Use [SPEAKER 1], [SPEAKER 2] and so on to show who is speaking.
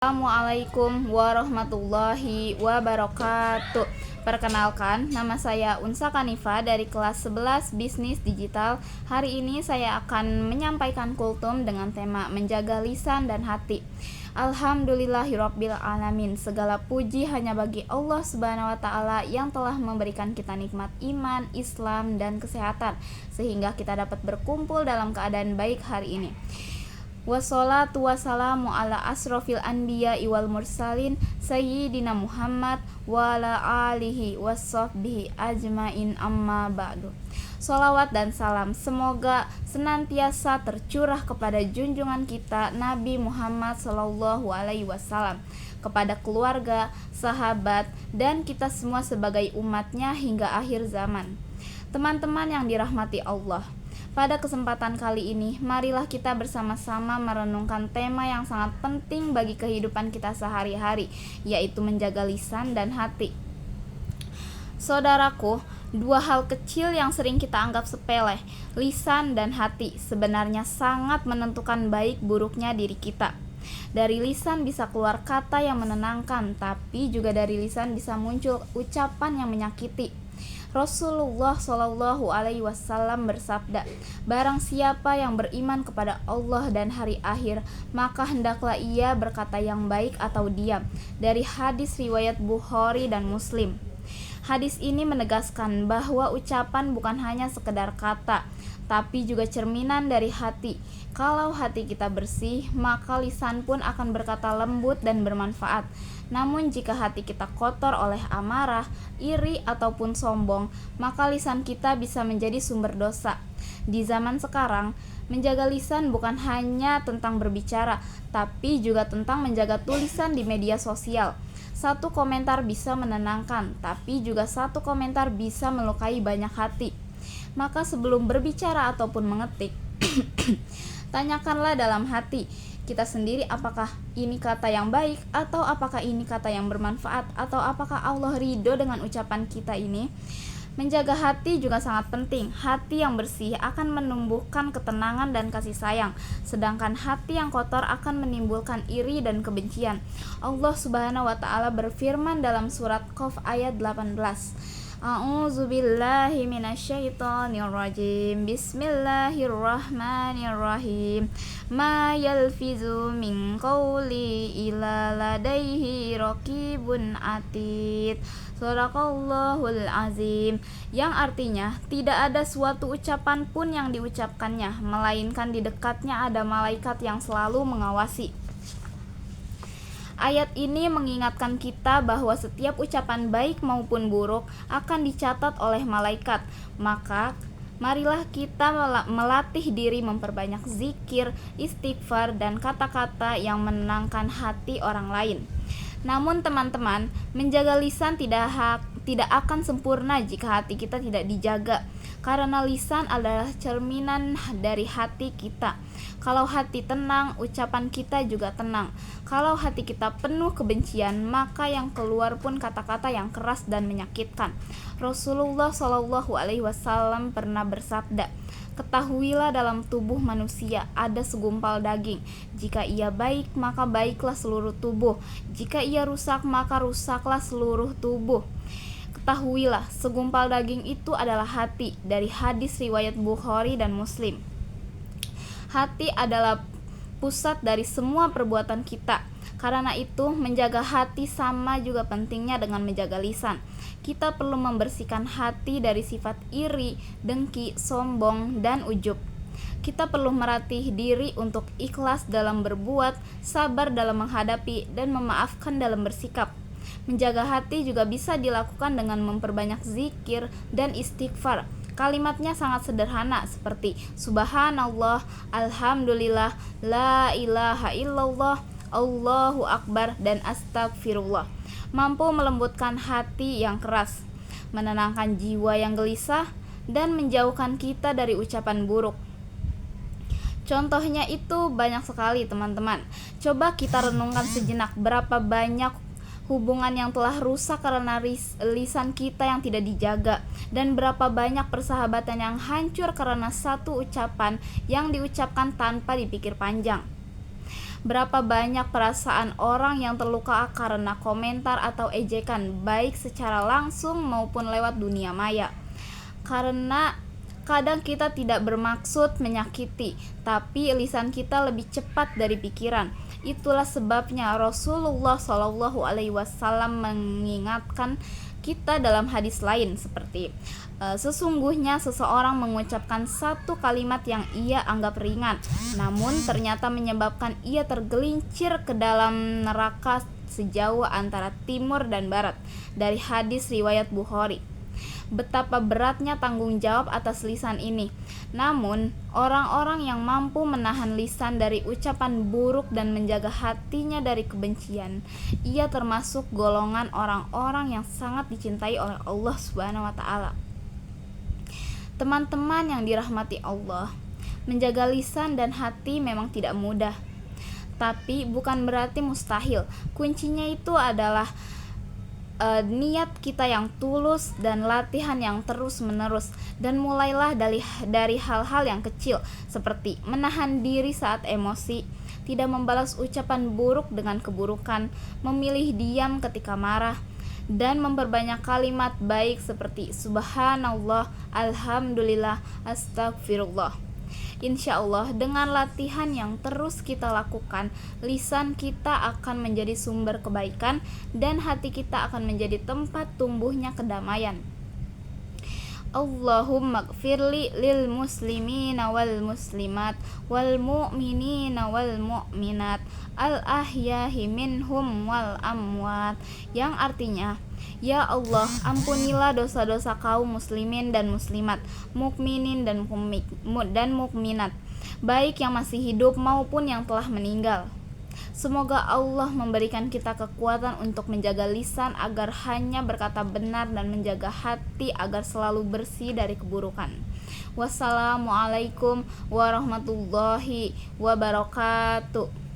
[SPEAKER 1] Assalamualaikum warahmatullahi wabarakatuh. Perkenalkan, nama saya Unsa Kanifa dari kelas 11 Bisnis Digital. Hari ini saya akan menyampaikan kultum dengan tema menjaga lisan dan hati. Alhamdulillahirabbil alamin. Segala puji hanya bagi Allah Subhanahu wa taala yang telah memberikan kita nikmat iman, Islam dan kesehatan sehingga kita dapat berkumpul dalam keadaan baik hari ini. Wassalatu wassalamu ala asrofil anbiya wal mursalin sayyidina Muhammad wa ala alihi wassahbihi ajmain amma ba'du. Sholawat dan salam semoga senantiasa tercurah kepada junjungan kita Nabi Muhammad sallallahu alaihi wasallam, kepada keluarga, sahabat, dan kita semua sebagai umatnya hingga akhir zaman. Teman-teman yang dirahmati Allah, pada kesempatan kali ini, marilah kita bersama-sama merenungkan tema yang sangat penting bagi kehidupan kita sehari-hari, yaitu menjaga lisan dan hati. Saudaraku, dua hal kecil yang sering kita anggap sepele, lisan dan hati, sebenarnya sangat menentukan baik buruknya diri kita. Dari lisan bisa keluar kata yang menenangkan, tapi juga dari lisan bisa muncul ucapan yang menyakiti. Rasulullah Shallallahu Alaihi Wasallam bersabda, barang siapa yang beriman kepada Allah dan hari akhir, maka hendaklah ia berkata yang baik atau diam. Dari hadis riwayat Bukhari dan Muslim. Hadis ini menegaskan bahwa ucapan bukan hanya sekedar kata, tapi juga cerminan dari hati. Kalau hati kita bersih, maka lisan pun akan berkata lembut dan bermanfaat. Namun jika hati kita kotor oleh amarah, iri, ataupun sombong, maka lisan kita bisa menjadi sumber dosa. Di zaman sekarang, menjaga lisan bukan hanya tentang berbicara, tapi juga tentang menjaga tulisan di media sosial. Satu komentar bisa menenangkan, tapi juga satu komentar bisa melukai banyak hati. Maka sebelum berbicara ataupun mengetik, tanyakanlah dalam hati kita sendiri, apakah ini kata yang baik, atau apakah ini kata yang bermanfaat, atau apakah Allah ridho dengan ucapan kita ini. Menjaga hati juga sangat penting. Hati yang bersih akan menumbuhkan ketenangan dan kasih sayang, sedangkan hati yang kotor akan menimbulkan iri dan kebencian. Allah Subhanahu wa taala berfirman dalam surat Qaf ayat 18. A'udzubillahi minasyaitonirrajim. Bismillahirrahmanirrahim. Ma yalfizu min qawli illa ladaihi raqibun atid. Shadaqallahul azim. Yang artinya, tidak ada suatu ucapan pun yang diucapkannya, melainkan di dekatnya ada malaikat yang selalu mengawasi. Ayat ini mengingatkan kita bahwa setiap ucapan baik maupun buruk akan dicatat oleh malaikat. Maka, marilah kita melatih diri memperbanyak zikir, istighfar, dan kata-kata yang menenangkan hati orang lain. Namun teman-teman, menjaga lisan tidak akan sempurna jika hati kita tidak dijaga, karena lisan adalah cerminan dari hati kita. Kalau hati tenang, ucapan kita juga tenang. Kalau hati kita penuh kebencian, maka yang keluar pun kata-kata yang keras dan menyakitkan. Rasulullah Shallallahu Alaihi Wasallam pernah bersabda, ketahuilah dalam tubuh manusia ada segumpal daging. Jika ia baik, maka baiklah seluruh tubuh. Jika ia rusak, maka rusaklah seluruh tubuh. Ketahuilah, segumpal daging itu adalah hati. Dari hadis riwayat Bukhari dan Muslim. Hati adalah pusat dari semua perbuatan kita. Karena itu, menjaga hati sama juga pentingnya dengan menjaga lisan. Kita perlu membersihkan hati dari sifat iri, dengki, sombong, dan ujub. Kita perlu melatih diri untuk ikhlas dalam berbuat, sabar dalam menghadapi, dan memaafkan dalam bersikap. Menjaga hati juga bisa dilakukan dengan memperbanyak zikir dan istighfar. Kalimatnya sangat sederhana seperti Subhanallah, Alhamdulillah, La ilaha illallah, Allahu Akbar, dan Astagfirullah. Mampu melembutkan hati yang keras, menenangkan jiwa yang gelisah, dan menjauhkan kita dari ucapan buruk. Contohnya itu banyak sekali teman-teman. Coba kita renungkan sejenak berapa banyak hubungan yang telah rusak karena lisan kita yang tidak dijaga, dan berapa banyak persahabatan yang hancur karena satu ucapan yang diucapkan tanpa dipikir panjang. Berapa banyak perasaan orang yang terluka karena komentar atau ejekan, baik secara langsung maupun lewat dunia maya. Karena kadang kita tidak bermaksud menyakiti, tapi lisan kita lebih cepat dari pikiran. Itulah sebabnya Rasulullah SAW mengingatkan kita dalam hadis lain seperti sesungguhnya seseorang mengucapkan satu kalimat yang ia anggap ringan, namun ternyata menyebabkan ia tergelincir ke dalam neraka sejauh antara timur dan barat. Dari hadis riwayat Bukhari. Betapa beratnya tanggung jawab atas lisan ini. Namun, orang-orang yang mampu menahan lisan dari ucapan buruk dan menjaga hatinya dari kebencian, ia termasuk golongan orang-orang yang sangat dicintai oleh Allah Subhanahu wa taala. Teman-teman yang dirahmati Allah, menjaga lisan dan hati memang tidak mudah. Tapi bukan berarti mustahil. Kuncinya itu adalah niat kita yang tulus dan latihan yang terus-menerus, dan mulailah dari hal-hal yang kecil seperti menahan diri saat emosi, tidak membalas ucapan buruk dengan keburukan, memilih diam ketika marah, dan memperbanyak kalimat baik seperti subhanallah, alhamdulillah, astagfirullah. Insya Allah dengan latihan yang terus kita lakukan, lisan kita akan menjadi sumber kebaikan dan hati kita akan menjadi tempat tumbuhnya kedamaian. Allahumma gfirli lil muslimina wal muslimat wal mu'minina wal mu'minat al ahyahi minhum wal amwat, yang artinya, ya Allah, ampunilah dosa-dosa kaum muslimin dan muslimat, mukminin dan mukminat, baik yang masih hidup maupun yang telah meninggal. Semoga Allah memberikan kita kekuatan untuk menjaga lisan agar hanya berkata benar dan menjaga hati agar selalu bersih dari keburukan. Wassalamualaikum warahmatullahi wabarakatuh.